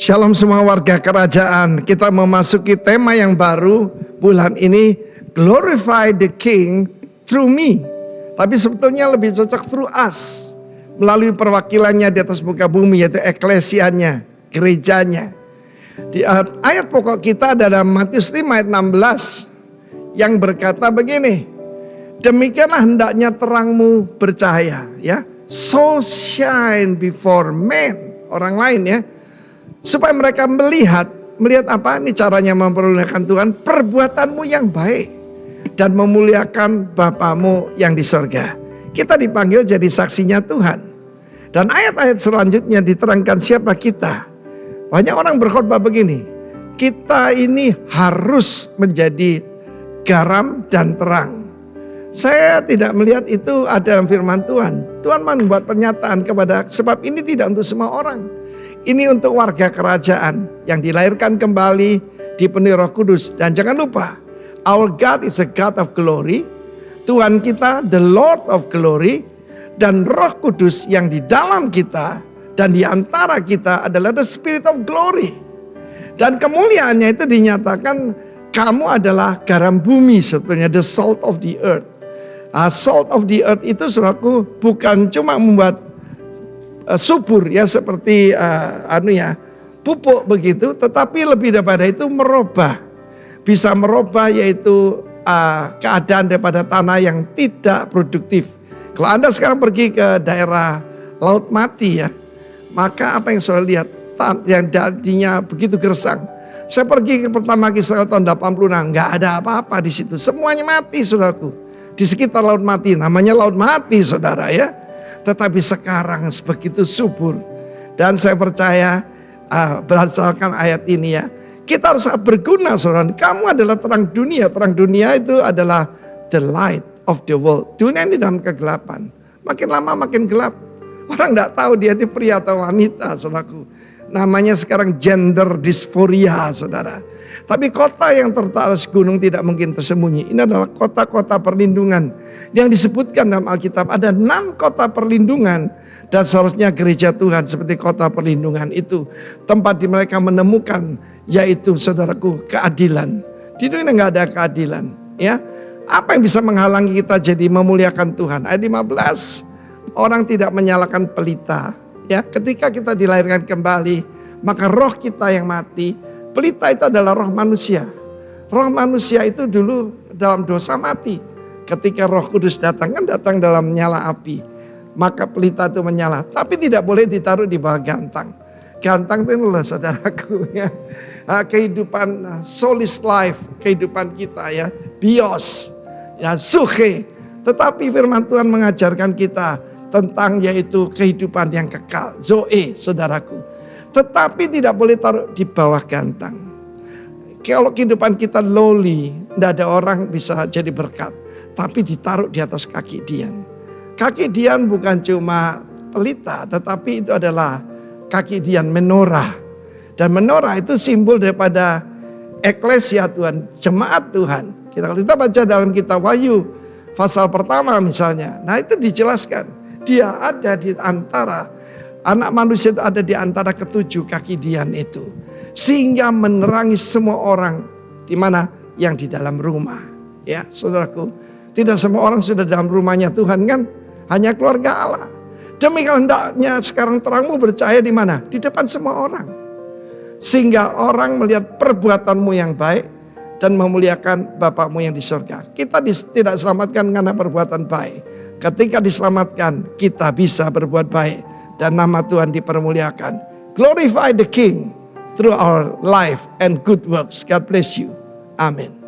Shalom semua warga kerajaan. Kita memasuki tema yang baru bulan ini, Glorify the King through me. Tapi sebetulnya lebih cocok through us, melalui perwakilannya di atas muka bumi, yaitu eklesianya, gerejanya. Di ayat pokok kita ada dalam Matius 5 ayat 16 yang berkata begini, demikianlah hendaknya terangmu bercahaya, ya, so shine before men, orang lain, ya, supaya mereka melihat apa? Ini caranya mempermuliakan Tuhan, perbuatanmu yang baik dan memuliakan Bapamu yang di sorga. Kita dipanggil jadi saksinya Tuhan. Dan ayat-ayat selanjutnya diterangkan siapa kita. Banyak orang berkhotbah begini, kita ini harus menjadi garam dan terang. Saya tidak melihat itu ada dalam firman Tuhan. Tuhan membuat pernyataan kepada, sebab ini tidak untuk semua orang. Ini untuk warga kerajaan yang dilahirkan kembali, dipenuhi Roh Kudus. Dan jangan lupa, our God is a God of glory. Tuhan kita, the Lord of glory. Dan Roh Kudus yang di dalam kita dan di antara kita adalah the Spirit of glory. Dan kemuliaannya itu dinyatakan, kamu adalah garam bumi sebetulnya, the salt of the earth. Salt of the earth itu, saudaraku, bukan cuma membuat subur, ya, seperti pupuk begitu, tetapi lebih daripada itu merubah, bisa merubah, yaitu keadaan daripada tanah yang tidak produktif. Kalau Anda sekarang pergi ke daerah Laut Mati, ya, maka apa yang saudara lihat, yang tadinya begitu gersang. Saya pergi ke pertama kali tahun 86, nggak ada apa-apa di situ, semuanya mati, saudaraku. Di sekitar Laut Mati, namanya Laut Mati, saudara, ya. Tetapi sekarang begitu subur. Dan saya percaya berdasarkan ayat ini, ya, kita harus berguna, saudara. Kamu adalah terang dunia. Terang dunia itu adalah the light of the world. Dunia ini dalam kegelapan. Makin lama makin gelap. Orang tidak tahu dia itu pria atau wanita, saudaraku. Namanya sekarang gender dysphoria, saudara. Tapi kota yang terletak atas gunung tidak mungkin tersembunyi. Ini adalah kota-kota perlindungan yang disebutkan dalam Alkitab. Ada 6 kota perlindungan. Dan seharusnya gereja Tuhan seperti kota perlindungan itu. Tempat di mereka menemukan, yaitu, saudaraku, keadilan. Di dunia nggak ada keadilan, ya. Apa yang bisa menghalangi kita jadi memuliakan Tuhan? Ayat 15, orang tidak menyalakan pelita. Ya, ketika kita dilahirkan kembali, maka roh kita yang mati. Pelita itu adalah roh manusia. Roh manusia itu dulu dalam dosa mati. Ketika Roh Kudus datang, kan datang dalam nyala api. Maka pelita itu menyala. Tapi tidak boleh ditaruh di bawah gantang. Gantang itu loh, saudaraku, ya. Kehidupan solis life, kehidupan kita, ya. Bios, ya, suhe. Tetapi firman Tuhan mengajarkan kita tentang, yaitu kehidupan yang kekal, zoe, saudaraku. Tetapi tidak boleh taruh di bawah gantang. Kalau kehidupan kita lowly, tidak ada orang bisa jadi berkat. Tapi ditaruh di atas kaki Dian. Kaki Dian bukan cuma pelita, tetapi itu adalah kaki Dian, menorah. Dan menorah itu simbol daripada eklesia Tuhan, jemaat Tuhan. Kalau kita baca dalam kitab Wahyu, pasal pertama misalnya. Nah, itu dijelaskan. Dia ada di antara, anak manusia itu ada di antara ketujuh kaki Dian itu. Sehingga menerangi semua orang di mana yang di dalam rumah. Ya, saudaraku, tidak semua orang sudah dalam rumahnya Tuhan, kan? Hanya keluarga Allah. Demikian hendaknya sekarang terangmu bercahaya di mana? Di depan semua orang. Sehingga orang melihat perbuatanmu yang baik dan memuliakan Bapakmu yang di surga. Kita tidak diselamatkan karena perbuatan baik. Ketika diselamatkan, kita bisa berbuat baik dan nama Tuhan dipermuliakan. Glorify the King through our life and good works. God bless you. Amin.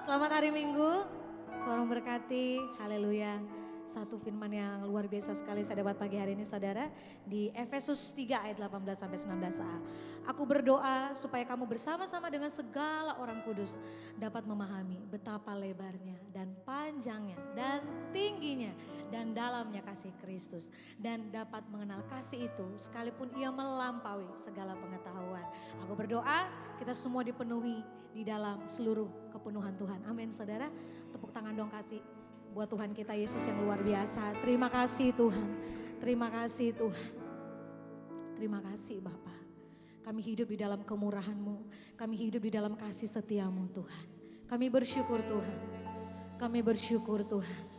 Selamat hari Minggu, Tuhan memberkati, haleluya. Satu firman yang luar biasa sekali saya dapat pagi hari ini saudara. Di Efesus 3 ayat 18-19a. Aku berdoa supaya kamu bersama-sama dengan segala orang kudus dapat memahami betapa lebarnya dan panjangnya dan tingginya dan dalamnya kasih Kristus. Dan dapat mengenal kasih itu sekalipun ia melampaui segala pengetahuan. Aku berdoa kita semua dipenuhi di dalam seluruh kepenuhan Tuhan. Amin saudara. Tepuk tangan dong kasih buat Tuhan kita Yesus yang luar biasa. Terima kasih Tuhan. Terima kasih Tuhan. Terima kasih Bapa. Kami hidup di dalam kemurahan-Mu. Kami hidup di dalam kasih setia-Mu Tuhan. Kami bersyukur Tuhan. Kami bersyukur Tuhan.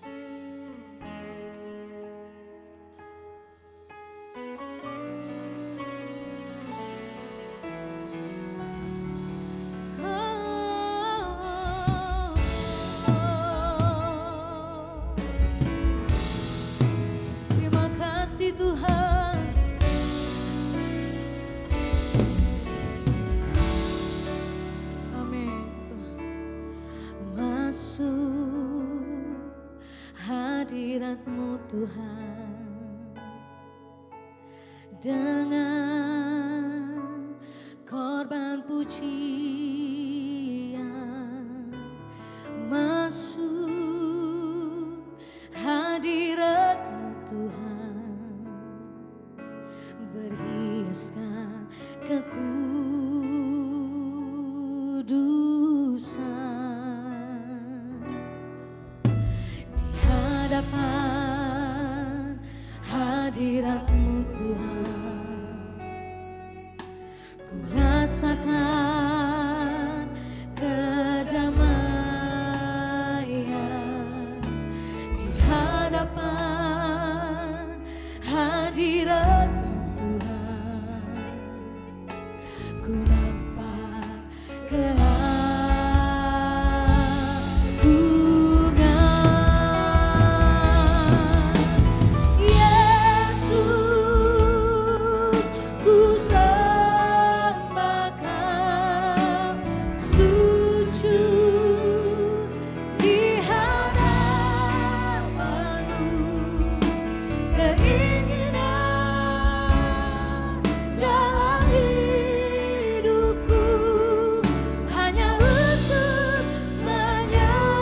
Tuhan, amin. Masuk hadirat-Mu Tuhan, dengan korban pujian. Masuk hadirat-Mu Tuhan, berhiaskan kekudusan di hadapan hadirat-Mu Tuhan. Ku rasakan kedamaian di hadapan hadirat-Mu Tuhan. Ku nampak keagungan Yesus, ku sembah Kau, sujud di hadapan-Mu. Keinginan dalam hidupku hanya untuk menyembah-Mu.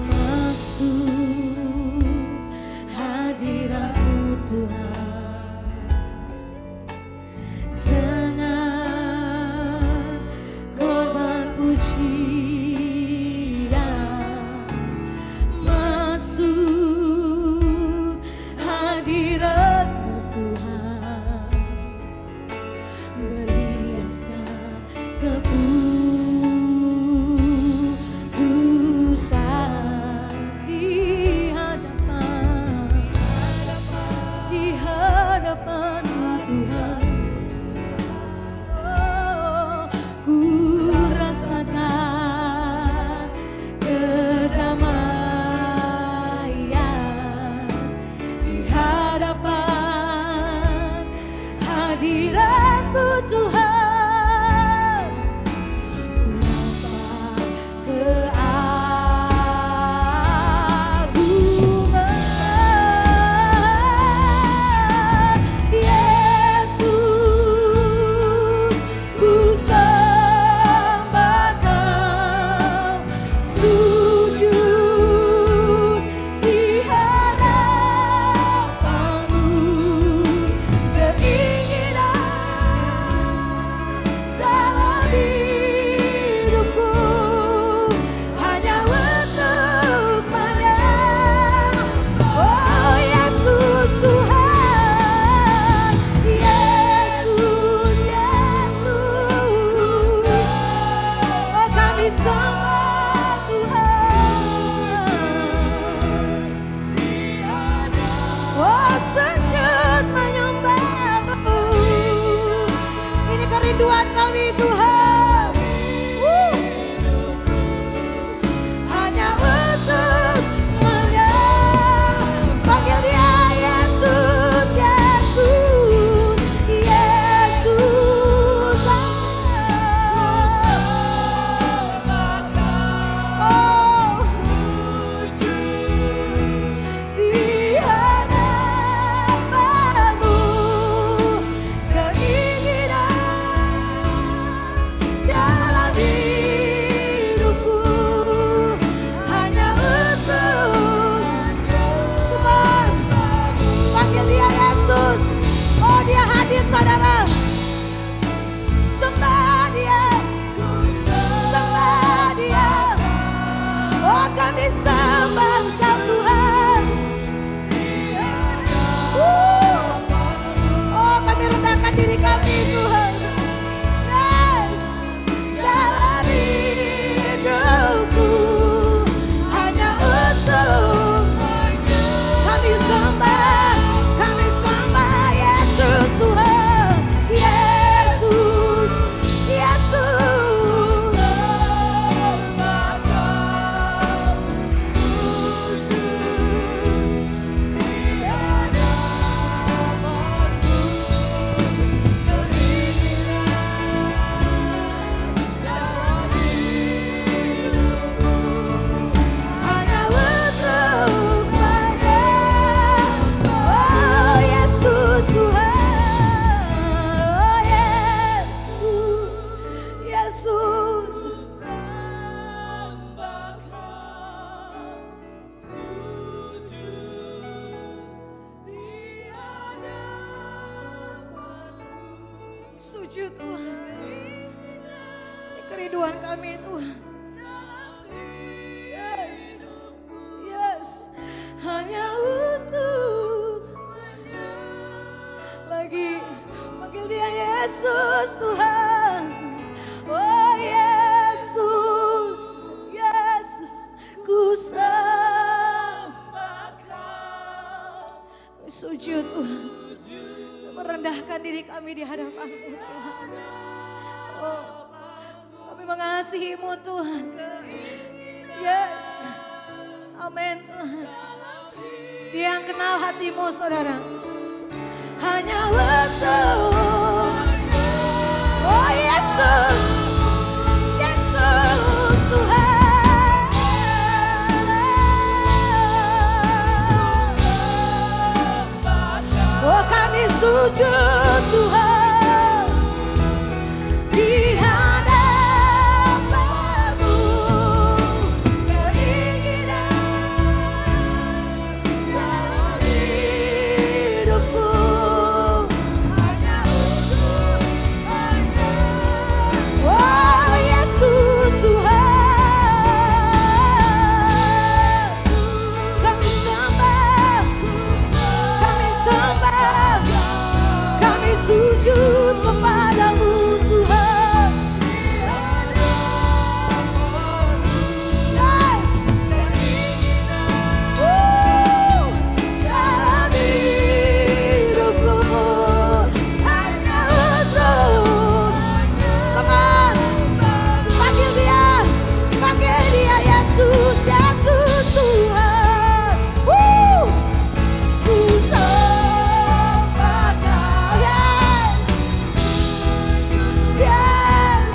Masuk hadirat-Mu Tuhan, dengan korban pujian. Masuk hadirat-Mu Tuhan, berhiaskan kekudusan di hadapan-Mu Tuhan. Oh, ku rasakan kedamaian di hadapan hadirat-Mu Tuhan. Ku nampak keagungan Yesus, ku sembah Kau, sujud di hadapan-Mu. Keinginan dalam hidupku hanya untuk menyembah. Oh Yesus Tuhan, Yesus, Yesus. Oh kami sembah Tuhan. Oh sujud menyembah-Mu. Ini kerinduan kami Tuhan. kami Tuhan. Yes, dalam hidupku hanya untuk kami sembah Yesus Tuhan. Yesus, Yesus. Hanya untuk Pada, oh Yesus Tuhan, oh Yesus, Yesus. Sujud Tuhan, ini kerinduan kami Tuhan. Yes, yes, hanya untuk lagi panggil dia Yesus Tuhan. Oh Yesus, Yesus, ku sembah Kau. Sujud Tuhan, merendahkan diri kami di hadapan-Mu Tuhan. Oh, kami mengasihi-Mu Tuhan. Yes, amin Tuhan. Dia yang kenal hatimu saudara. Hanya untuk, oh Yesus, Yesus Tuhan. Oh kami sujud Tuhan di hadapan-Mu. Keinginan dalam hidupku hanya untuk oh Yesus Tuhan. Kami sembah, kami sujud kepada-Mu Tuhan. Yes. Dalam hidupku hanya untuk, come on, panggil dia Yesus, Yesus Tuhan. Ku sembah Kau. Yes. Yes.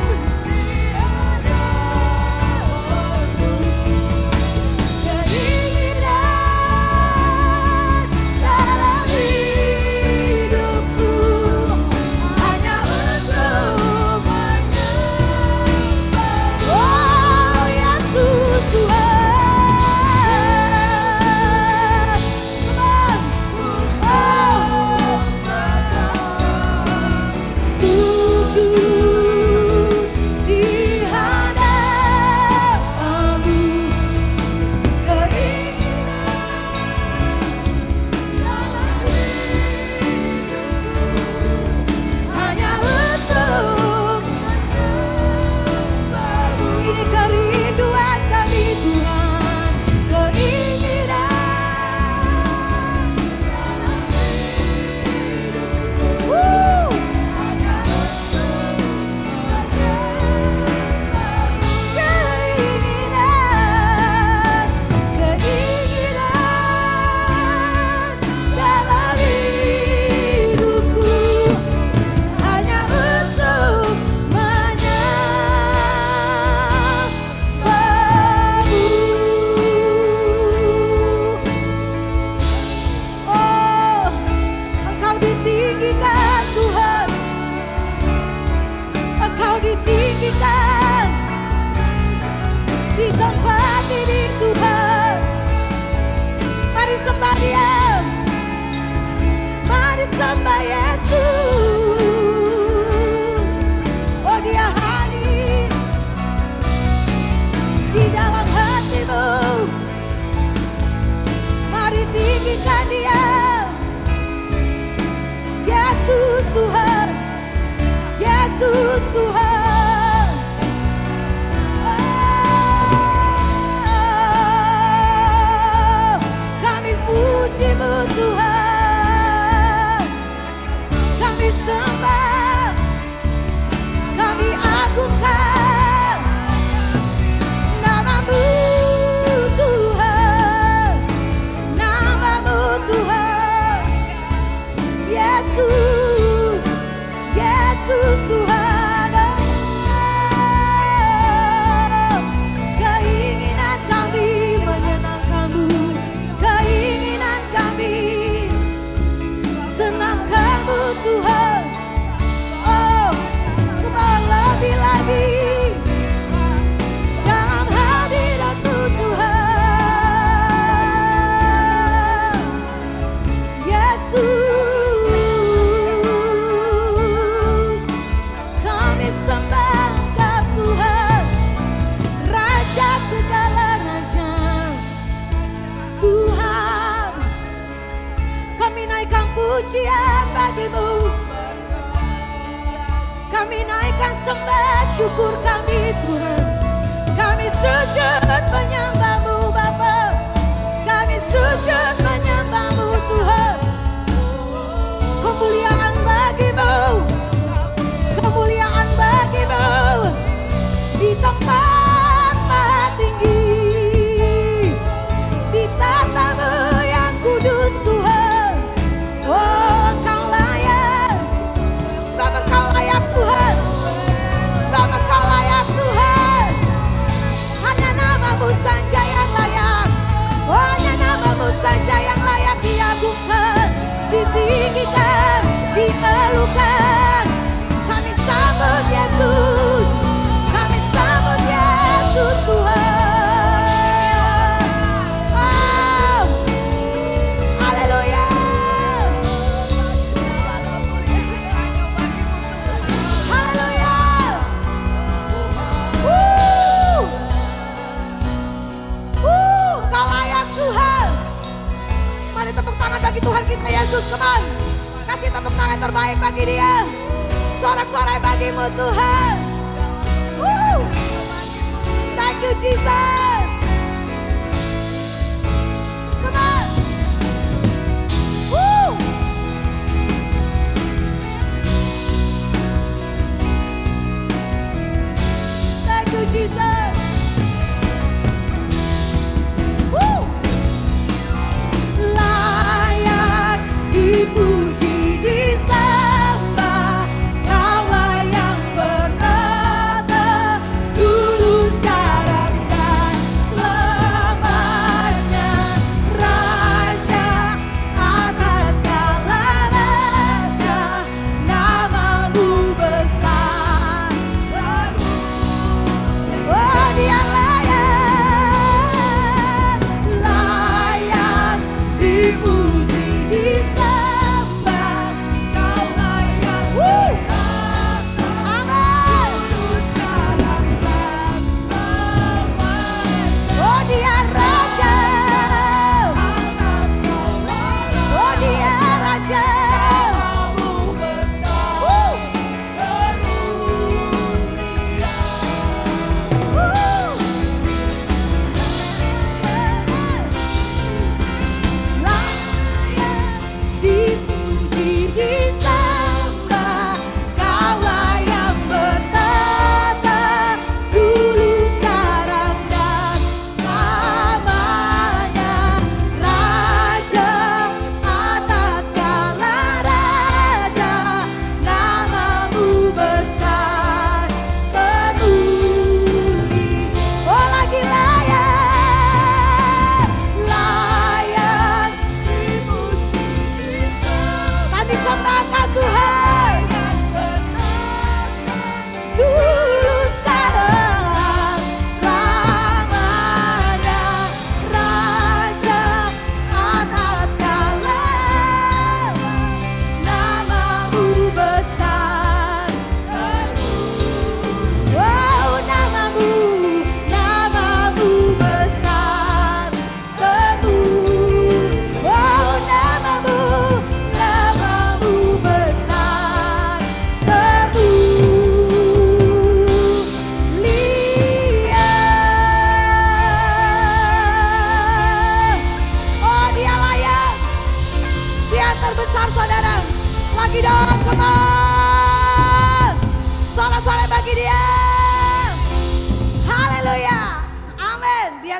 Keinginan dalam hidupku hanya untuk oh Yesus Tuhan. Come on. Sujud di hadapan-Mu. Keinginan dalam hidupku hanya untuk ini kerinduan kami Tuhan. Keinginan dalam hidupku hanya untuk keinginan dalam hidupku hanya untuk menyembah-Mu. Oh, Engkau ditinggikan Tuhan, Engkau ditinggikan di tempat ini Tuhan. Mari sembah Dia, mari sembah Yesus. Oh Dia hadir di dalam hatimu. Mari tinggikan Dia, Yesus Tuhan. Yesus Tuhan. Oh, kami puji-Mu Tuhan. Kami sembah, kami agungkan nama-Mu Tuhan, nama-Mu Tuhan. Yesus, Yesus Tuhan. Oh, keinginan kami menyenangkan-Mu, keinginan kami senangkan-Mu Tuhan. Oh, lebih lagi dalam hadirat-Mu Tuhan. Yesus, kami sembah Engkau Tuhan, Raja segala raja. Tuhan, kami naikkan pujian bagi-Mu, kami naikkan sembah syukur kami Tuhan. Kami sujud menyembah-Mu Bapa, kami sujud menyembah-Mu Tuhan. Kemuliaan bagi-Mu, kemuliaan bagi-Mu di tempat maha tinggi, di tata-Mu yang kudus Tuhan. Oh, Engkau layak, sebab Engkau layak Tuhan, sebab Engkau layak Tuhan. Hanya nama-Mu saja yang layak, oh, hanya nama-Mu saja yang layak diagungkan, ditinggikan, dielukan. Kami sambut Yesus, kami sambut Yesus Tuhan. Oh, haleluya, haleluya. Kau layak Tuhan. Mari tepuk tangan bagi Tuhan kita Yesus, come on. Kasih tepuk tangan terbaik bagi Dia. Sorak-sorai bagi-Mu Tuhan. Thank you Jesus. Come on. Thank you Jesus. Layak dipuji, disembah, Kau yang bertata, dulu sekarang dan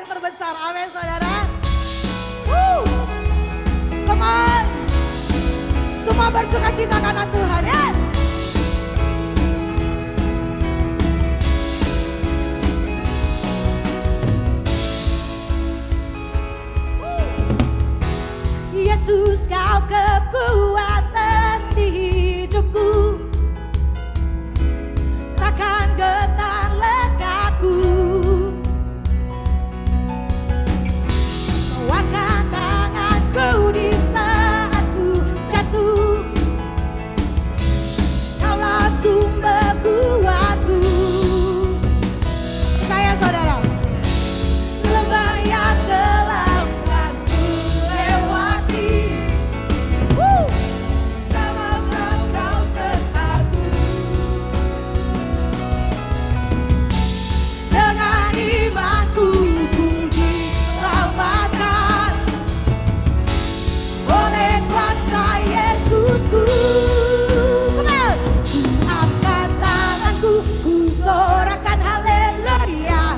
yang terbesar. Amin saudara. Come on. Semua bersuka cita karena Tuhan. Yes. Yesus kau kekuatan di hidupku, takkan getar lekaku. Angkat tanganku di saat ku jatuh, kaulah sumber kuatku. Saya saudara, lembah yang gelap kan ku lewati, sama kau sertaku. Dengan imanku ku diselamatkan oleh kuasa Yesusku. Ku angkat tanganku, ku sorakan haleluya.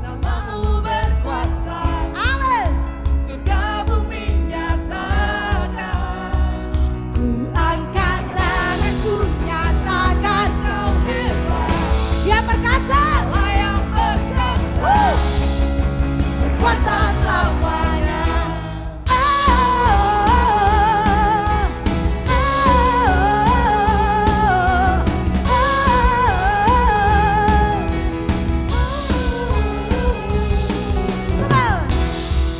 Namamu berkuasa, Amin. surga bumi nyatakan. Ku angkat tanganku, nyatakan Kau hebat, Dia perkasa, Allah yang berkuasa, kuasa selamanya.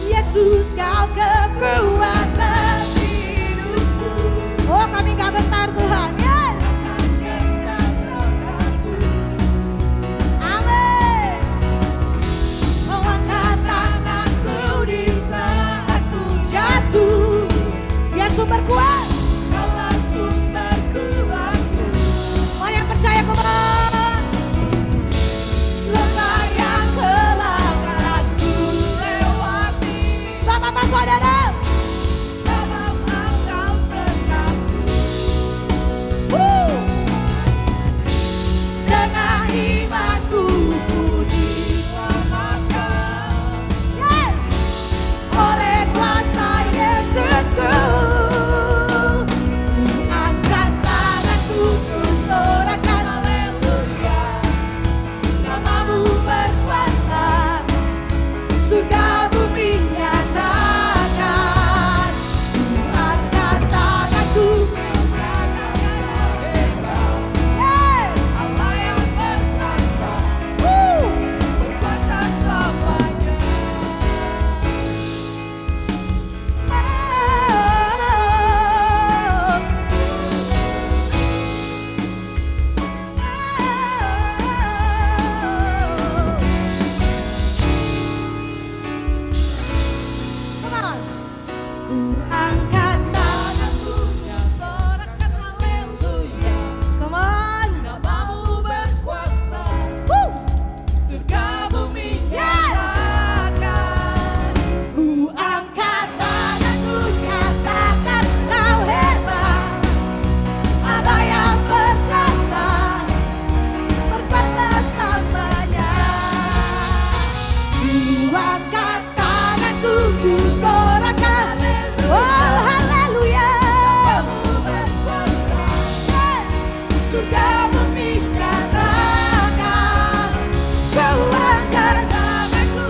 Yesus kau kekuatan hidupku. Oh kami gak gentar Tuhan. Yes. Amin. Kau angkat tanganku di saat ku jatuh. Dia sumber kuat. Kaulah sumber kuatku. Mau yang percaya kemana? Lembah yang gelap kan ku lewati, Sebab apa saudara? sama kau sertaku. Dengan imanku ku Diselamatkan yes. Oleh kuasa Yesusku. Ku angkat tanganku, ku sorakan haleluya. namamu Berkuasa, surga bumi nyatakan. Ku angkat tanganku, yes. Allah yang berkuasa, berkuasa selamanya. Ku angkat tanganku, Sorakan haleluya. come on. Namamu berkuasa, Woo. surga bumi Yes. nyatakan. Ku angkat tanganku, nyatakan kau hebat. Ada yang berkuasa, berkuasa selamanya. Ku angkat tanganku, ku sorakan, oh haleluya. Surga bumi nyatakan. Kau angkat tanganku,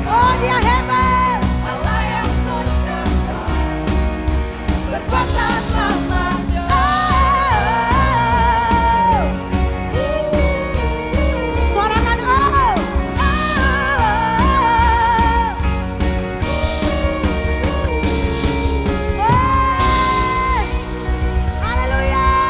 oh dia hebat. Allah yang berkuasa, Berkuasa selamanya. Sorakan oh. Haleluya.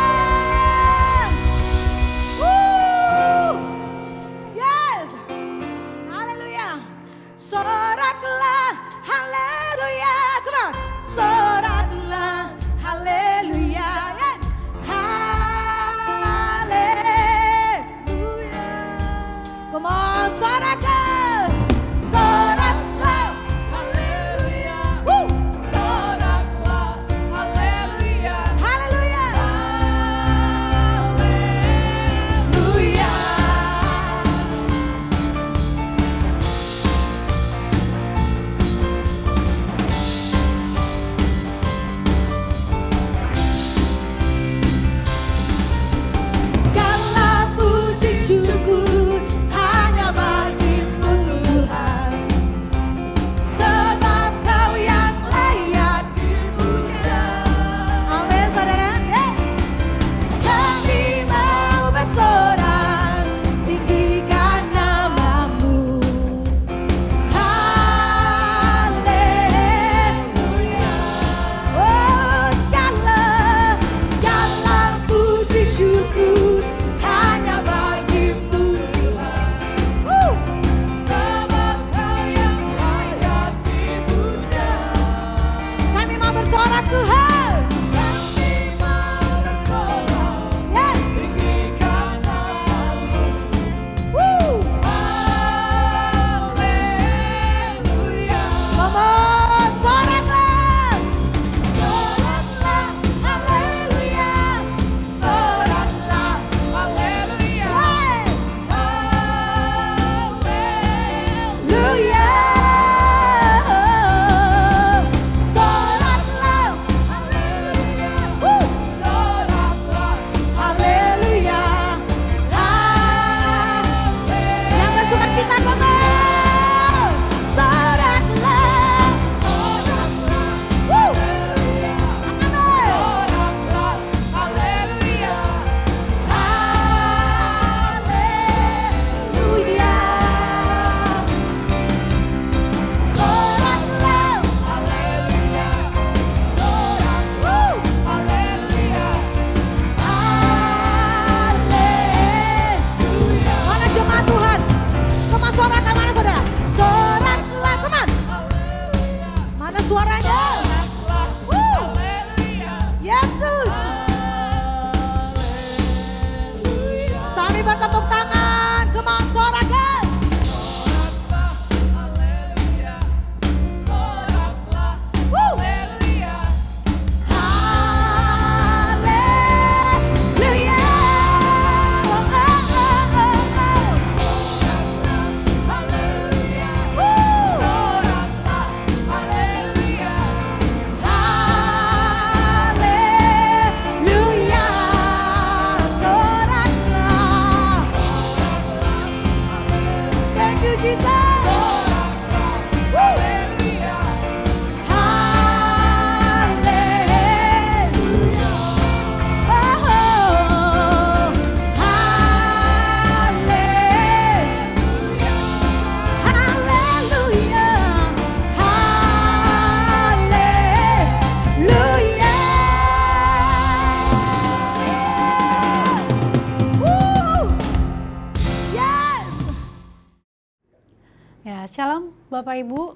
Shalom Bapak Ibu,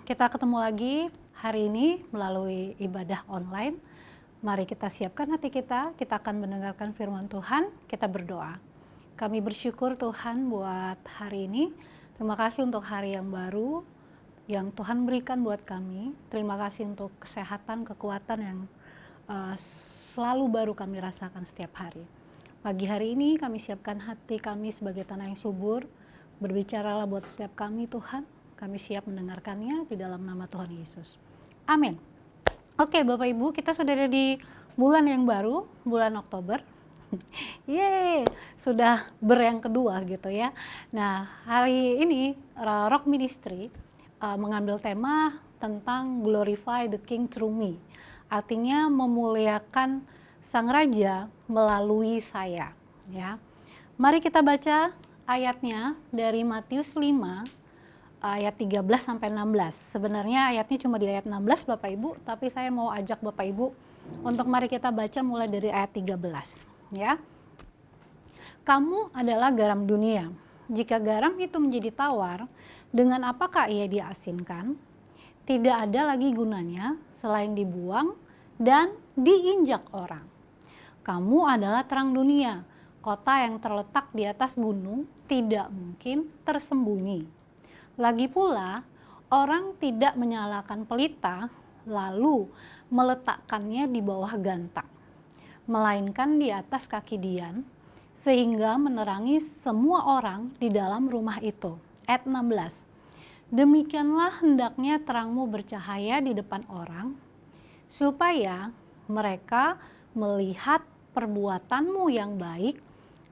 kita ketemu lagi hari ini melalui ibadah online. Mari kita siapkan hati kita akan mendengarkan firman Tuhan, kita berdoa. Kami bersyukur Tuhan buat hari ini, terima kasih untuk hari yang baru yang Tuhan berikan buat kami. Terima kasih untuk kesehatan, kekuatan yang selalu baru kami rasakan setiap hari. Pagi hari ini kami siapkan hati kami sebagai tanah yang subur. Berbicaralah buat setiap kami Tuhan, kami siap mendengarkannya di dalam nama Tuhan Yesus. Amin. Oke Bapak Ibu, kita sudah ada di bulan yang baru, bulan Oktober. Yeay, sudah yang kedua gitu ya. Nah hari ini Rock Ministry mengambil tema tentang Glorify the King through me. Artinya memuliakan Sang Raja melalui saya. Ya, mari kita baca ayatnya dari Matius 5 ayat 13 sampai 16. Sebenarnya ayatnya cuma di ayat 16 Bapak Ibu, tapi saya mau ajak Bapak Ibu untuk mari kita baca mulai dari ayat 13 ya. Kamu adalah garam dunia. Jika garam itu menjadi tawar, dengan apakah ia diasinkan? Tidak ada lagi gunanya selain dibuang dan diinjak orang. Kamu adalah terang dunia. Kota yang terletak di atas gunung tidak mungkin tersembunyi. Lagi pula, orang tidak menyalakan pelita lalu meletakkannya di bawah gantang, melainkan di atas kaki dian, sehingga menerangi semua orang di dalam rumah itu. Ayat 16. Demikianlah hendaknya terangmu bercahaya di depan orang, supaya mereka melihat perbuatanmu yang baik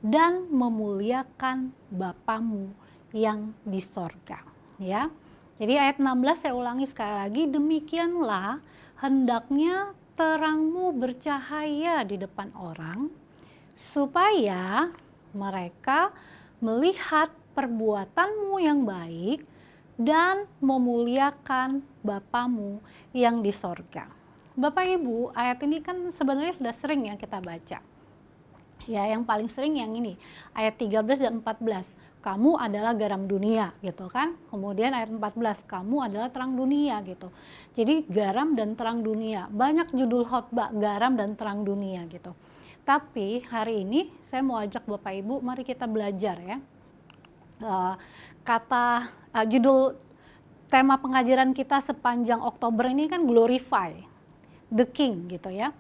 dan memuliakan Bapamu yang di sorga. Ya, jadi ayat 16 saya ulangi sekali lagi, demikianlah hendaknya terangmu bercahaya di depan orang, supaya mereka melihat perbuatanmu yang baik dan memuliakan Bapamu yang di sorga. Bapak Ibu, ayat ini kan sebenarnya sudah sering yang kita baca. Ya, yang paling sering yang ini, ayat 13 dan 14. Kamu adalah garam dunia, gitu kan. Kemudian ayat 14, kamu adalah terang dunia, gitu. Jadi garam dan terang dunia. Banyak judul khotbah garam dan terang dunia, gitu. Tapi hari ini saya mau ajak Bapak Ibu, mari kita belajar ya. Judul tema pengajaran kita sepanjang Oktober ini kan glorify the King, gitu ya.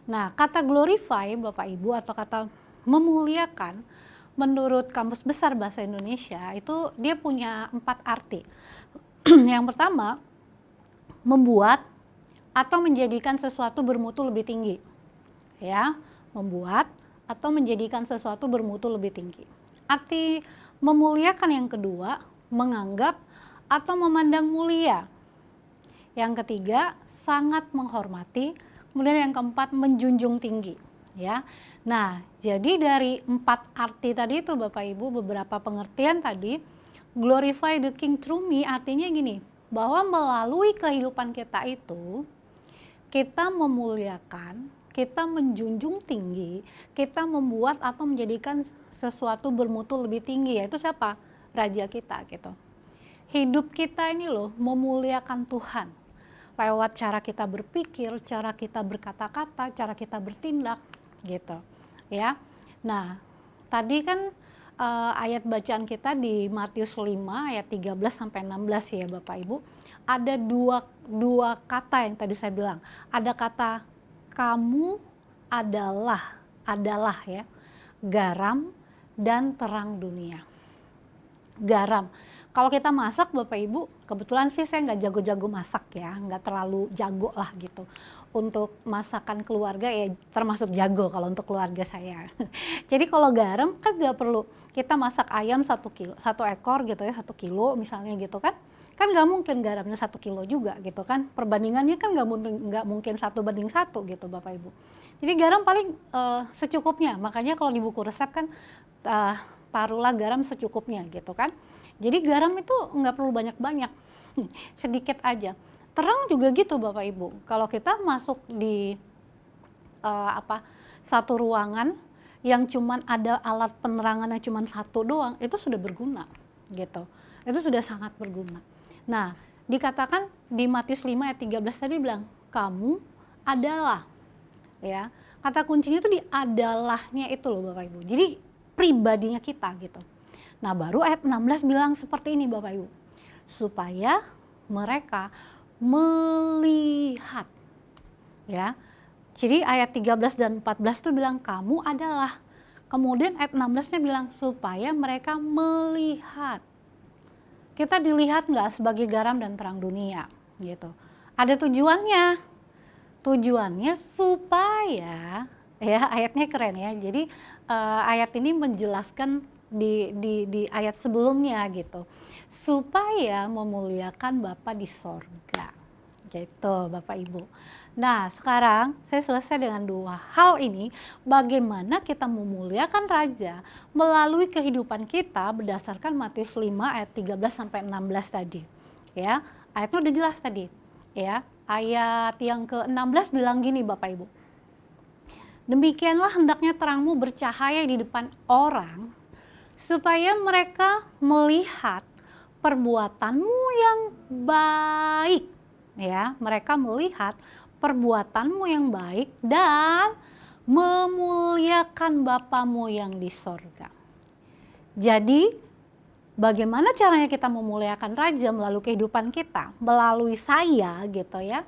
Nah, kata glorify Bapak Ibu atau kata memuliakan menurut Kamus Besar Bahasa Indonesia itu dia punya 4 arti. Yang pertama, membuat atau menjadikan sesuatu bermutu lebih tinggi. Ya, membuat atau menjadikan sesuatu bermutu lebih tinggi. Arti memuliakan yang kedua, menganggap atau memandang mulia. Yang ketiga, sangat menghormati. Kemudian yang keempat, menjunjung tinggi, ya. Nah, jadi dari 4 arti tadi itu Bapak Ibu, beberapa pengertian tadi, glorify the King through me artinya gini, bahwa melalui kehidupan kita itu, kita memuliakan, kita menjunjung tinggi, kita membuat atau menjadikan sesuatu bermutu lebih tinggi, yaitu siapa? Raja kita, gitu. Hidup kita ini loh, memuliakan Tuhan. Lewat cara kita berpikir, cara kita berkata-kata, cara kita bertindak, gitu, ya. Nah, tadi kan ayat bacaan kita di Matius 5 ayat 13 sampai 16 ya Bapak Ibu. Ada dua kata yang tadi saya bilang. Ada kata kamu adalah ya, garam dan terang dunia. Garam. Kalau kita masak Bapak Ibu, kebetulan sih saya nggak jago-jago masak ya, nggak terlalu jago lah gitu. Untuk masakan keluarga ya termasuk jago kalau untuk keluarga saya. Jadi kalau garam kan nggak perlu kita masak ayam 1 ekor gitu ya, 1 kilo misalnya gitu kan. Kan nggak mungkin garamnya 1 kilo juga gitu kan. Perbandingannya kan nggak mungkin 1:1 gitu Bapak Ibu. Jadi garam paling secukupnya, makanya kalau di buku resep kan taruhlah garam secukupnya gitu kan. Jadi garam itu nggak perlu banyak-banyak, sedikit aja. Terang juga gitu Bapak Ibu. Kalau kita masuk di satu ruangan yang cuman ada alat penerangannya cuman 1 doang, itu sudah berguna gitu. Itu sudah sangat berguna. Nah, dikatakan di Matius 5 ayat 13 tadi bilang, kamu adalah, ya. Kata kuncinya itu di adalahnya itu loh Bapak Ibu. Jadi pribadinya kita gitu. Nah, baru ayat 16 bilang seperti ini Bapak Ibu. Supaya mereka melihat, ya. Jadi ayat 13 dan 14 itu bilang kamu adalah. Kemudian ayat 16-nya bilang supaya mereka melihat. Kita dilihat nggak sebagai garam dan terang dunia gitu. Ada tujuannya. Tujuannya supaya, ya ayatnya keren ya. Jadi ayat ini menjelaskan di ayat sebelumnya gitu. Supaya memuliakan Bapa di sorga. Gitu Bapak Ibu. Nah sekarang saya selesai dengan dua hal ini. Bagaimana kita memuliakan Raja melalui kehidupan kita berdasarkan Matius 5 ayat 13 sampai 16 tadi. Ya, ayatnya udah jelas tadi. Ya, ayat yang ke-16 bilang gini Bapak Ibu. Demikianlah hendaknya terangmu bercahaya di depan orang supaya mereka melihat perbuatanmu yang baik. Ya, mereka melihat perbuatanmu yang baik dan memuliakan Bapamu yang di sorga. Jadi bagaimana caranya kita memuliakan Raja melalui kehidupan kita? Melalui saya gitu ya.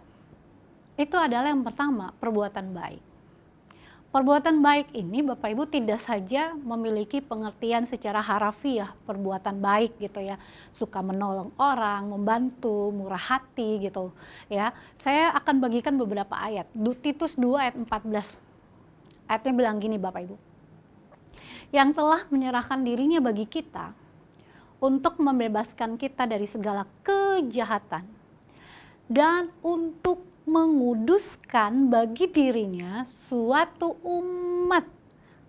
Itu adalah yang pertama, perbuatan baik. Perbuatan baik ini Bapak Ibu tidak saja memiliki pengertian secara harafiah perbuatan baik gitu ya. Suka menolong orang, membantu, murah hati gitu ya. Saya akan bagikan beberapa ayat. Titus 2 ayat 14. Ayatnya bilang gini Bapak Ibu. Yang telah menyerahkan dirinya bagi kita untuk membebaskan kita dari segala kejahatan dan untuk menguduskan bagi dirinya suatu umat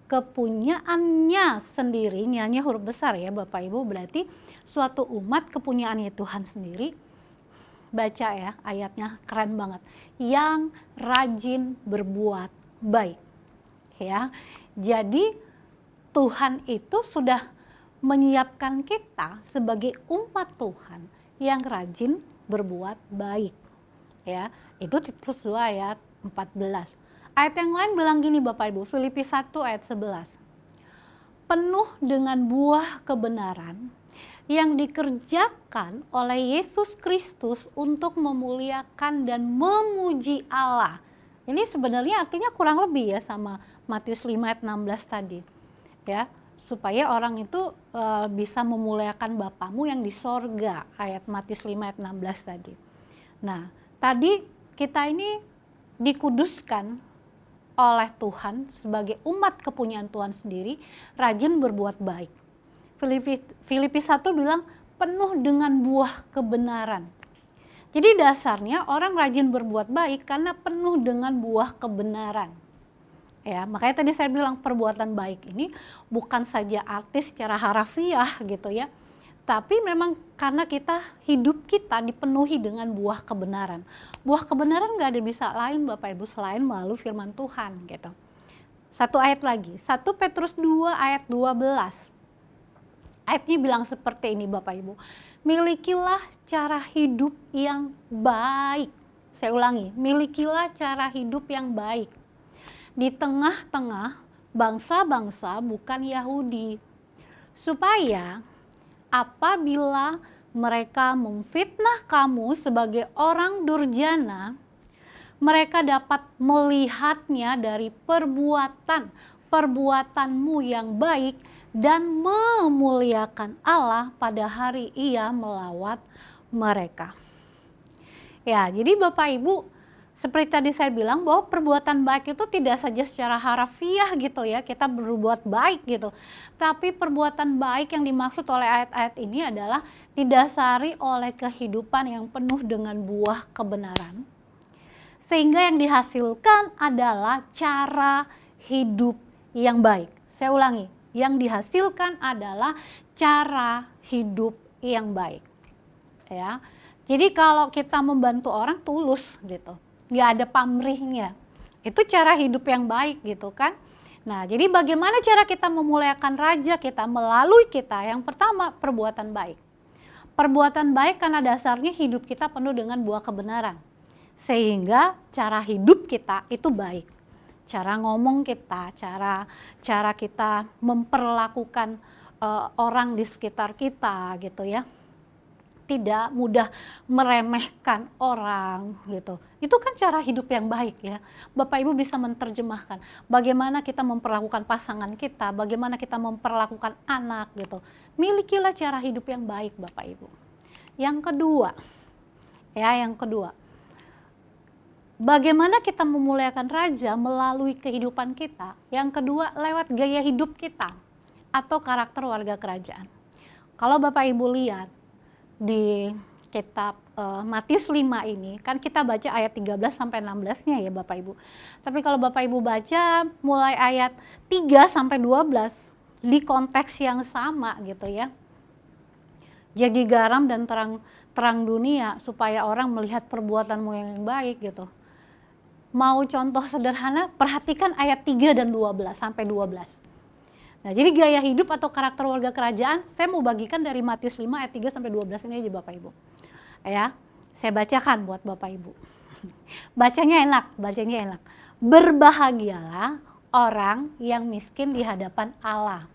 kepunyaannya sendiri. Nyanya huruf besar ya Bapak Ibu, berarti suatu umat kepunyaannya Tuhan sendiri. Baca ya ayatnya, keren banget. Yang rajin berbuat baik. Ya. Jadi Tuhan itu sudah menyiapkan kita sebagai umat Tuhan yang rajin berbuat baik. Ya, itu Titus 2 ayat 14. Ayat yang lain bilang gini Bapak Ibu, Filipi 1 ayat 11. Penuh dengan buah kebenaran yang dikerjakan oleh Yesus Kristus untuk memuliakan dan memuji Allah. Ini sebenarnya artinya kurang lebih ya sama Matius 5 ayat 16 tadi. Ya, supaya orang itu bisa memuliakan Bapamu yang di sorga, ayat Matius 5 ayat 16 tadi. Nah, tadi kita ini dikuduskan oleh Tuhan sebagai umat kepunyaan Tuhan sendiri, rajin berbuat baik. Filipi 1 bilang penuh dengan buah kebenaran. Jadi dasarnya orang rajin berbuat baik karena penuh dengan buah kebenaran. Ya, makanya tadi saya bilang perbuatan baik ini bukan saja artis secara harafiah gitu ya. Tapi memang karena hidup kita dipenuhi dengan buah kebenaran. Buah kebenaran gak ada bisa lain Bapak Ibu selain melalui firman Tuhan gitu. Satu ayat lagi, 1 Petrus 2 ayat 12. Ayatnya bilang seperti ini Bapak Ibu. Milikilah cara hidup yang baik. Saya ulangi, milikilah cara hidup yang baik. Di tengah-tengah bangsa-bangsa bukan Yahudi. Supaya apabila mereka memfitnah kamu sebagai orang durjana, mereka dapat melihatnya dari perbuatanmu yang baik dan memuliakan Allah pada hari Ia melawat mereka. Ya, jadi Bapak Ibu, seperti tadi saya bilang bahwa perbuatan baik itu tidak saja secara harafiah gitu ya, kita berbuat baik gitu. Tapi perbuatan baik yang dimaksud oleh ayat-ayat ini adalah didasari oleh kehidupan yang penuh dengan buah kebenaran. Sehingga yang dihasilkan adalah cara hidup yang baik. Saya ulangi, yang dihasilkan adalah cara hidup yang baik. Ya. Jadi kalau kita membantu orang tulus gitu. Nggak ada pamrihnya. Itu cara hidup yang baik gitu kan. Nah, jadi bagaimana cara kita memuliakan Raja kita melalui kita? Yang pertama, perbuatan baik. Perbuatan baik karena dasarnya hidup kita penuh dengan buah kebenaran. Sehingga cara hidup kita itu baik. Cara ngomong kita, cara kita memperlakukan orang di sekitar kita gitu ya. Tidak mudah meremehkan orang gitu. Itu kan cara hidup yang baik ya. Bapak Ibu bisa menerjemahkan bagaimana kita memperlakukan pasangan kita, bagaimana kita memperlakukan anak gitu. Milikilah cara hidup yang baik Bapak Ibu. Yang kedua, bagaimana kita memuliakan Raja melalui kehidupan kita. Yang kedua, lewat gaya hidup kita atau karakter warga kerajaan. Kalau Bapak Ibu lihat di kitab Matius 5 ini, kan kita baca ayat 13 sampai 16-nya ya Bapak Ibu. Tapi kalau Bapak Ibu baca mulai ayat 3 sampai 12 di konteks yang sama gitu ya. Jadi garam dan terang dunia supaya orang melihat perbuatanmu yang baik gitu. Mau contoh sederhana, perhatikan ayat 3 dan 12 sampai 12. Nah, jadi gaya hidup atau karakter warga kerajaan, saya mau bagikan dari Matius 5 ayat 3 sampai 12 ini aja Bapak Ibu. Ya, saya bacakan buat Bapak Ibu. Bacanya enak. Berbahagialah orang yang miskin di hadapan Allah,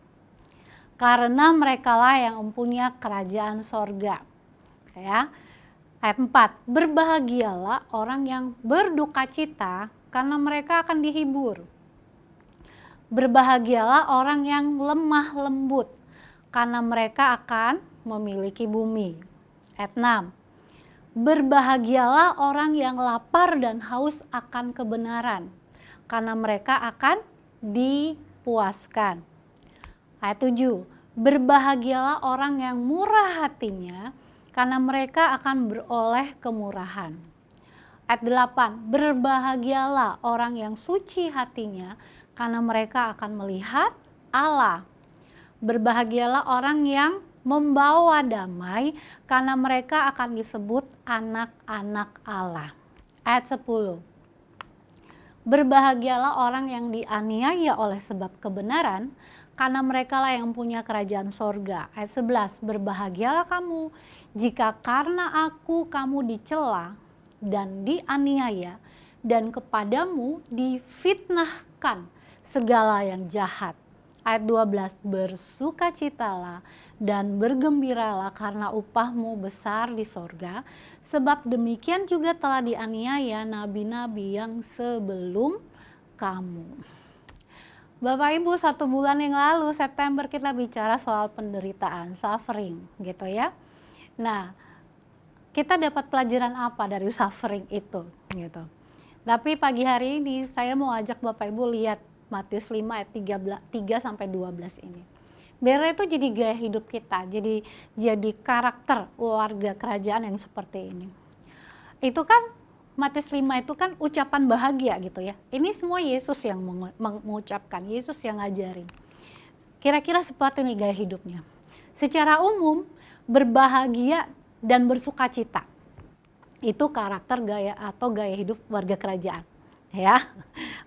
karena merekalah yang mempunyai kerajaan sorga. Ya. Ayat 4, berbahagialah orang yang berduka cita, karena mereka akan dihibur. Berbahagialah orang yang lemah lembut, karena mereka akan memiliki bumi. Ayat 6, berbahagialah orang yang lapar dan haus akan kebenaran, karena mereka akan dipuaskan. Ayat 7, berbahagialah orang yang murah hatinya, karena mereka akan beroleh kemurahan. Ayat 8, berbahagialah orang yang suci hatinya, karena mereka akan melihat Allah. Berbahagialah orang yang membawa damai, karena mereka akan disebut anak-anak Allah. Ayat 10, berbahagialah orang yang dianiaya oleh sebab kebenaran, karena merekalah yang punya kerajaan sorga. Ayat 11, berbahagialah kamu jika karena aku kamu dicela dan dianiaya, dan kepadamu difitnahkan segala yang jahat. Ayat 12, bersukacitalah dan bergembiralah karena upahmu besar di sorga, sebab demikian juga telah dianiaya nabi-nabi yang sebelum kamu. Bapak Ibu, 1 bulan yang lalu September kita bicara soal penderitaan, suffering gitu ya. Nah, kita dapat pelajaran apa dari suffering itu gitu. Tapi pagi hari ini saya mau ajak Bapak Ibu lihat Matius 5 ayat 3 sampai 12 ini. Biar itu jadi gaya hidup kita, jadi karakter warga kerajaan yang seperti ini. Itu kan Matius 5 itu kan ucapan bahagia gitu ya. Ini semua Yesus yang mengucapkan, Yesus yang ngajarin. Kira-kira seperti ini gaya hidupnya. Secara umum berbahagia dan bersukacita. Itu karakter gaya atau gaya hidup warga kerajaan. Ya.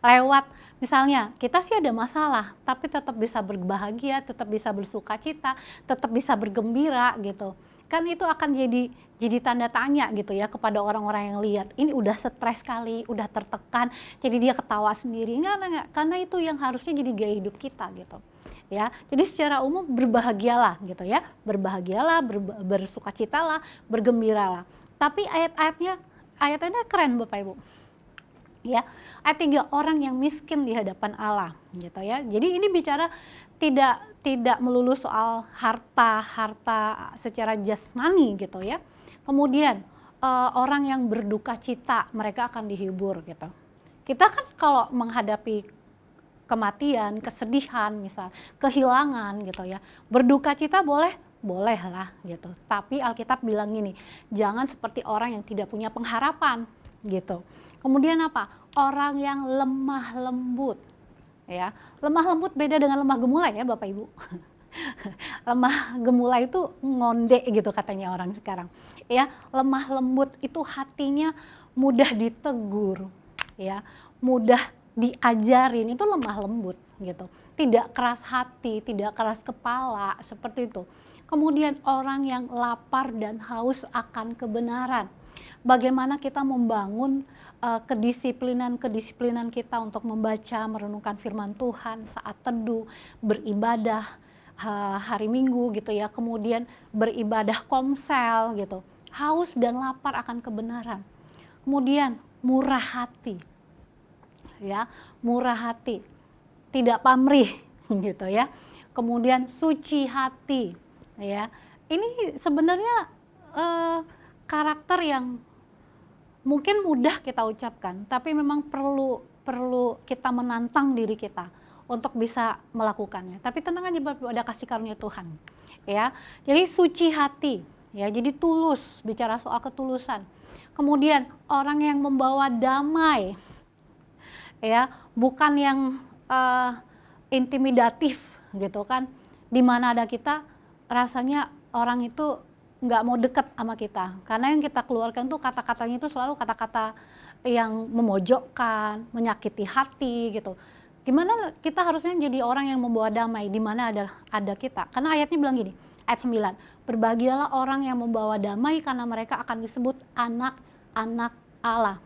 Lewat misalnya kita sih ada masalah, tapi tetap bisa berbahagia, tetap bisa bersukacita, tetap bisa bergembira gitu. Kan itu akan jadi tanda tanya gitu ya kepada orang-orang yang lihat. Ini udah stres sekali, udah tertekan, jadi dia ketawa sendiri. Enggak, karena itu yang harusnya jadi gaya hidup kita gitu. Ya, jadi secara umum berbahagialah gitu ya. Berbahagialah, bersukacitalah, bergembiralah. Tapi ayat-ayatnya keren Bapak Ibu. Ya, ayat 3, orang yang miskin di hadapan Allah gitu ya. Jadi ini bicara tidak melulu soal harta secara jasmani gitu ya. Kemudian orang yang berduka cita, mereka akan dihibur gitu. Kita kan kalau menghadapi kematian, kesedihan misal, kehilangan gitu ya. Berduka cita bolehlah gitu. Tapi Alkitab bilang gini, jangan seperti orang yang tidak punya pengharapan gitu. Kemudian apa? Orang yang lemah lembut. Ya, lemah lembut beda dengan lemah gemulai ya Bapak Ibu. Lemah gemulai itu ngonde gitu katanya orang sekarang. Ya, lemah lembut itu hatinya mudah ditegur, ya, mudah diajarin, itu lemah lembut gitu. Tidak keras hati, tidak keras kepala, seperti itu. Kemudian orang yang lapar dan haus akan kebenaran. Bagaimana kita membangun kedisiplinan kita untuk membaca, merenungkan firman Tuhan saat teduh, beribadah hari Minggu gitu ya, kemudian beribadah komsel gitu. Haus dan lapar akan kebenaran. Kemudian murah hati. Ya, murah hati. Tidak pamrih gitu ya. Kemudian suci hati, ya. Ini sebenarnya karakter yang mungkin mudah kita ucapkan, tapi memang perlu kita menantang diri kita untuk bisa melakukannya. Tapi tenang aja, ada kasih karunia Tuhan, ya. Jadi suci hati, ya. Jadi tulus, bicara soal ketulusan. Kemudian orang yang membawa damai, ya, bukan yang intimidatif gitu kan, di mana ada kita rasanya orang itu nggak mau deket sama kita, karena yang kita keluarkan tuh kata-katanya itu selalu kata-kata yang memojokkan, menyakiti hati gitu. Gimana kita harusnya jadi orang yang membawa damai di mana ada kita, karena ayatnya bilang gini, ayat 9, berbahagialah orang yang membawa damai karena mereka akan disebut anak-anak Allah.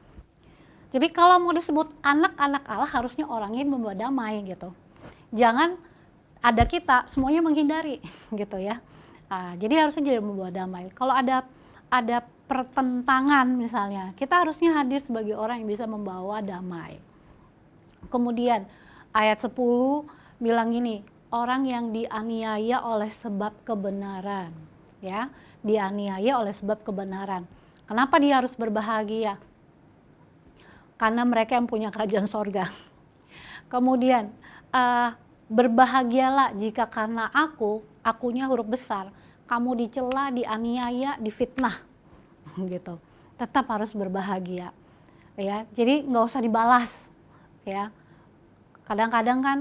Jadi kalau mau disebut anak-anak Allah harusnya orangnya yang membawa damai gitu. Jangan ada kita semuanya menghindari gitu ya. Nah, jadi harusnya jadi membawa damai. Kalau ada pertentangan misalnya, kita harusnya hadir sebagai orang yang bisa membawa damai. Kemudian ayat 10 bilang gini, orang yang dianiaya oleh sebab kebenaran, ya, dianiaya oleh sebab kebenaran. Kenapa dia harus berbahagia? Karena mereka yang punya kerajaan sorga. Kemudian berbahagialah jika karena akunya huruf besar, kamu dicela, dianiaya, difitnah, gitu. Tetap harus berbahagia, ya. Jadi nggak usah dibalas, ya. Kadang-kadang kan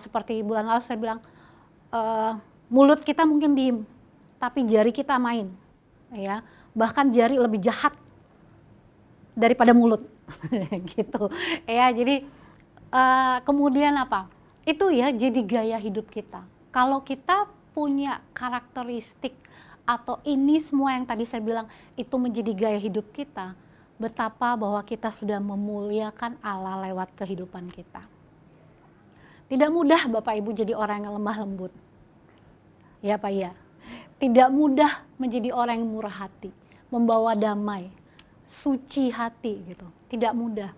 seperti bulan lalu saya bilang, mulut kita mungkin diem, tapi jari kita main, ya. Bahkan jari lebih jahat daripada mulut, gitu. Ya, jadi kemudian apa? Itu ya jadi gaya hidup kita. Kalau kita punya karakteristik atau ini semua yang tadi saya bilang itu menjadi gaya hidup kita, betapa bahwa kita sudah memuliakan Allah lewat kehidupan kita. Tidak mudah Bapak Ibu jadi orang yang lemah lembut. Ya Pak ya. Tidak mudah menjadi orang yang murah hati, membawa damai, suci hati gitu. Tidak mudah.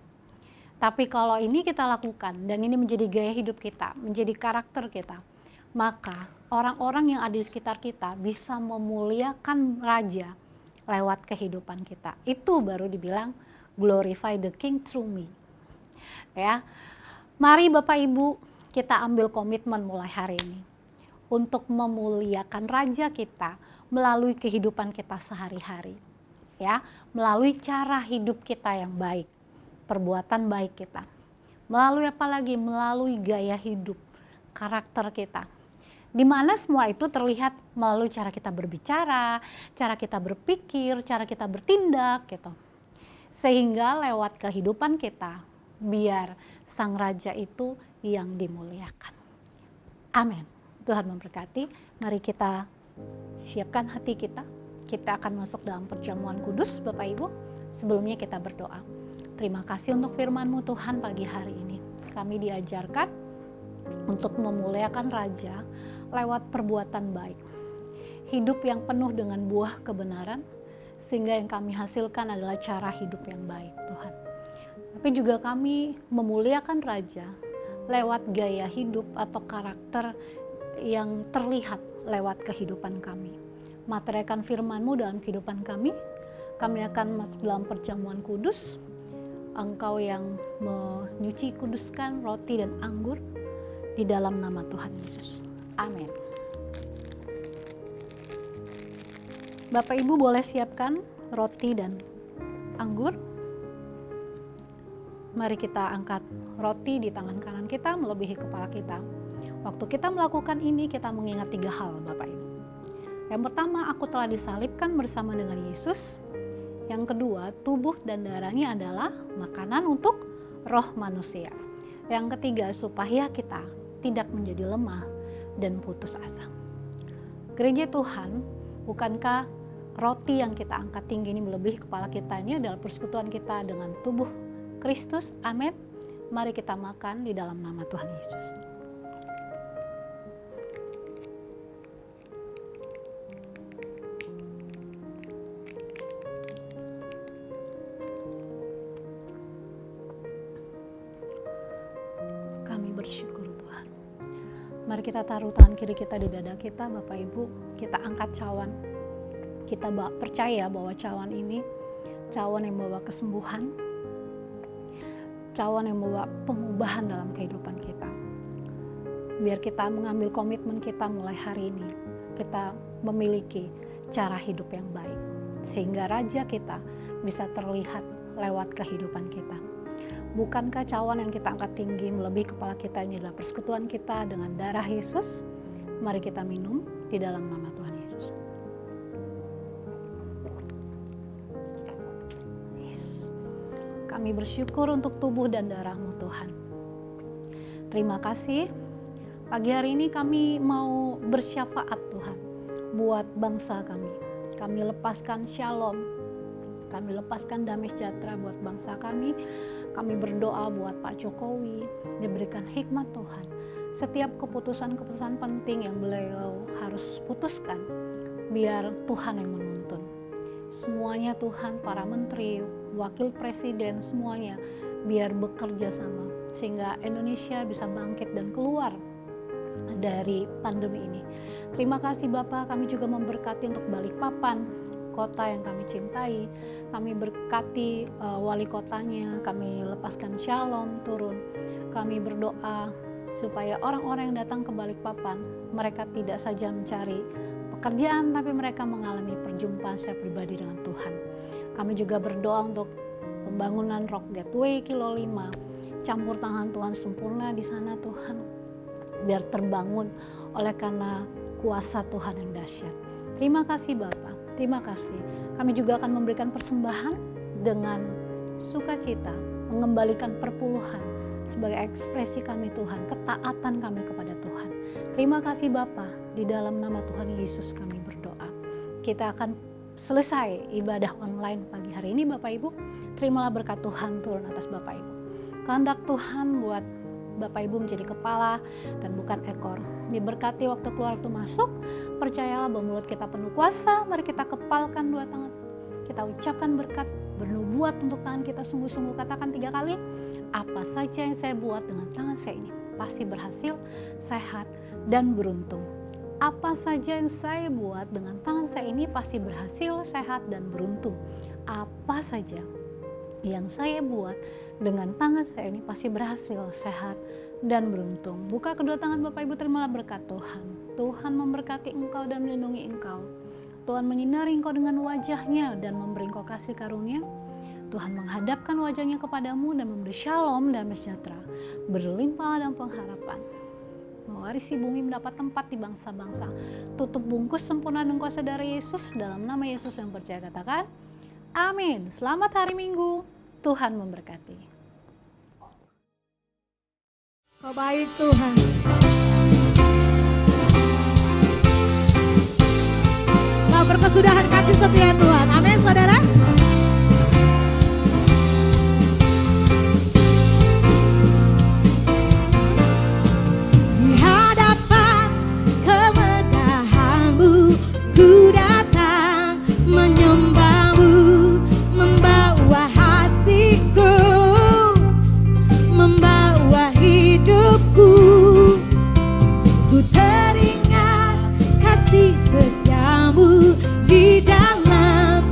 Tapi kalau ini kita lakukan dan ini menjadi gaya hidup kita, menjadi karakter kita, maka orang-orang yang ada di sekitar kita bisa memuliakan Raja lewat kehidupan kita. Itu baru dibilang glorify the King through me. Ya, mari Bapak Ibu kita ambil komitmen mulai hari ini untuk memuliakan Raja kita melalui kehidupan kita sehari-hari. Ya, melalui cara hidup kita yang baik. Perbuatan baik kita. Melalui apa lagi? Melalui gaya hidup, karakter kita. Di mana semua itu terlihat melalui cara kita berbicara, cara kita berpikir, cara kita bertindak gitu. Sehingga lewat kehidupan kita, biar Sang Raja itu yang dimuliakan. Amin. Tuhan memberkati. Mari kita siapkan hati kita. Kita akan masuk dalam perjamuan kudus Bapak Ibu. Sebelumnya kita berdoa. Terima kasih untuk firman-Mu Tuhan pagi hari ini. Kami diajarkan untuk memuliakan Raja lewat perbuatan baik. Hidup yang penuh dengan buah kebenaran, sehingga yang kami hasilkan adalah cara hidup yang baik Tuhan. Tapi juga kami memuliakan Raja lewat gaya hidup atau karakter yang terlihat lewat kehidupan kami. Materikan firman-Mu dalam kehidupan kami. Kami akan masuk dalam perjamuan kudus. Engkau yang menyuci kuduskan roti dan anggur di dalam nama Tuhan Yesus. Amin. Bapak Ibu boleh siapkan roti dan anggur. Mari kita angkat roti di tangan kanan kita melebihi kepala kita. Waktu kita melakukan ini kita mengingat 3 hal Bapak Ibu. Yang pertama, aku telah disalibkan bersama dengan Yesus. Yang kedua, tubuh dan darahnya adalah makanan untuk roh manusia. Yang ketiga, supaya kita tidak menjadi lemah dan putus asa. Gereja Tuhan, bukankah roti yang kita angkat tinggi ini melebihi kepala kita ini adalah persekutuan kita dengan tubuh Kristus? Amin. Mari kita makan di dalam nama Tuhan Yesus. Kami bersyukur Tuhan. Mari kita taruh tangan kiri kita di dada kita, Bapak Ibu. Kita angkat cawan. Kita percaya bahwa cawan ini cawan yang membawa kesembuhan, cawan yang membawa pengubahan dalam kehidupan kita. Biar kita mengambil komitmen kita mulai hari ini, kita memiliki cara hidup yang baik, sehingga raja kita bisa terlihat lewat kehidupan kita. Bukankah cawan yang kita angkat tinggi melebihi kepala kita ini adalah persekutuan kita dengan darah Yesus? Mari kita minum di dalam nama Tuhan Yesus. Kami bersyukur untuk tubuh dan darah-Mu Tuhan. Terima kasih. Pagi hari ini kami mau bersyafaat Tuhan buat bangsa kami. Kami lepaskan shalom. Kami lepaskan damai sejahtera buat bangsa kami. Kami berdoa buat Pak Jokowi, diberikan hikmat Tuhan. Setiap keputusan-keputusan penting yang beliau harus putuskan, biar Tuhan yang menuntun. Semuanya Tuhan, para menteri, wakil presiden, semuanya biar bekerja sama sehingga Indonesia bisa bangkit dan keluar dari pandemi ini. Terima kasih Bapak, kami juga memberkati untuk Balikpapan, kota yang kami cintai. Kami berkati wali kotanya, kami lepaskan shalom turun. Kami berdoa supaya orang-orang yang datang ke Balikpapan, mereka tidak saja mencari pekerjaan, tapi mereka mengalami perjumpaan secara pribadi dengan Tuhan. Kami juga berdoa untuk pembangunan Rock Gateway Kilo 5, campur tangan Tuhan sempurna di sana Tuhan, biar terbangun oleh karena kuasa Tuhan yang dahsyat. Terima kasih Bapak, terima kasih. Kami juga akan memberikan persembahan dengan sukacita, mengembalikan perpuluhan sebagai ekspresi kami Tuhan, ketaatan kami kepada Tuhan. Terima kasih Bapa, di dalam nama Tuhan Yesus kami berdoa. Kita akan selesai ibadah online pagi hari ini Bapak Ibu. Terimalah berkat Tuhan turun atas Bapak Ibu. Kehendak Tuhan buat Bapak Ibu menjadi kepala dan bukan ekor. Diberkati waktu keluar waktu masuk. Percayalah bahwa mulut kita penuh kuasa. Mari kita kepalkan dua tangan. Kita ucapkan berkat, bernubuat untuk tangan kita sungguh-sungguh. Katakan 3 kali. Apa saja yang saya buat dengan tangan saya ini pasti berhasil, sehat, dan beruntung. Apa saja yang saya buat dengan tangan saya ini pasti berhasil, sehat, dan beruntung. Apa saja yang saya buat dengan tangan saya ini pasti berhasil, sehat, dan beruntung. Buka kedua tangan Bapak Ibu, terimalah berkat Tuhan. Tuhan memberkati engkau dan melindungi engkau. Tuhan menyinari engkau dengan wajahnya dan memberi engkau kasih karunia. Tuhan menghadapkan wajahnya kepadamu dan memberi shalom dan sejahtera, berlimpah dan pengharapan. Mewarisi bumi, mendapat tempat di bangsa-bangsa. Tutup bungkus sempurna dengan kuasa dari Yesus, dalam nama Yesus yang percaya katakan amin. Selamat hari Minggu, Tuhan memberkati. Kau baik Tuhan. Kau berkesudahan kasih setia Tuhan. Amin saudara. Ku datang menyembahmu, membawa hatiku, membawa hidupku. Ku teringat kasih setiamu di dalam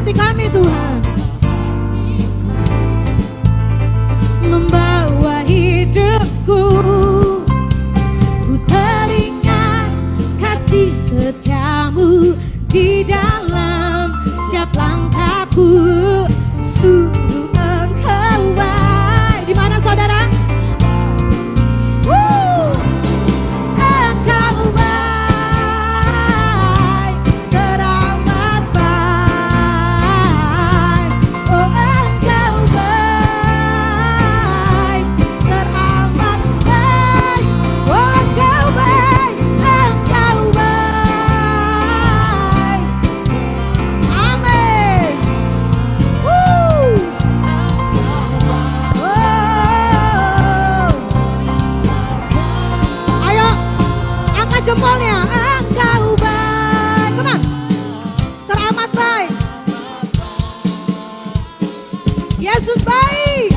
memberkati kami Tuhan. Membawa hidupku, ku teringat kasih setiamu di dalam setiap langkahku. Sungguh engkau baik. Di mana saudara? Engkau baik, teramat baik. Oh engkau baik, teramat baik. Oh engkau baik, engkau baik. Amin. Ayo, angkat jempolnya. Engkau baik. Come on. Teramat baik. Yesus baik.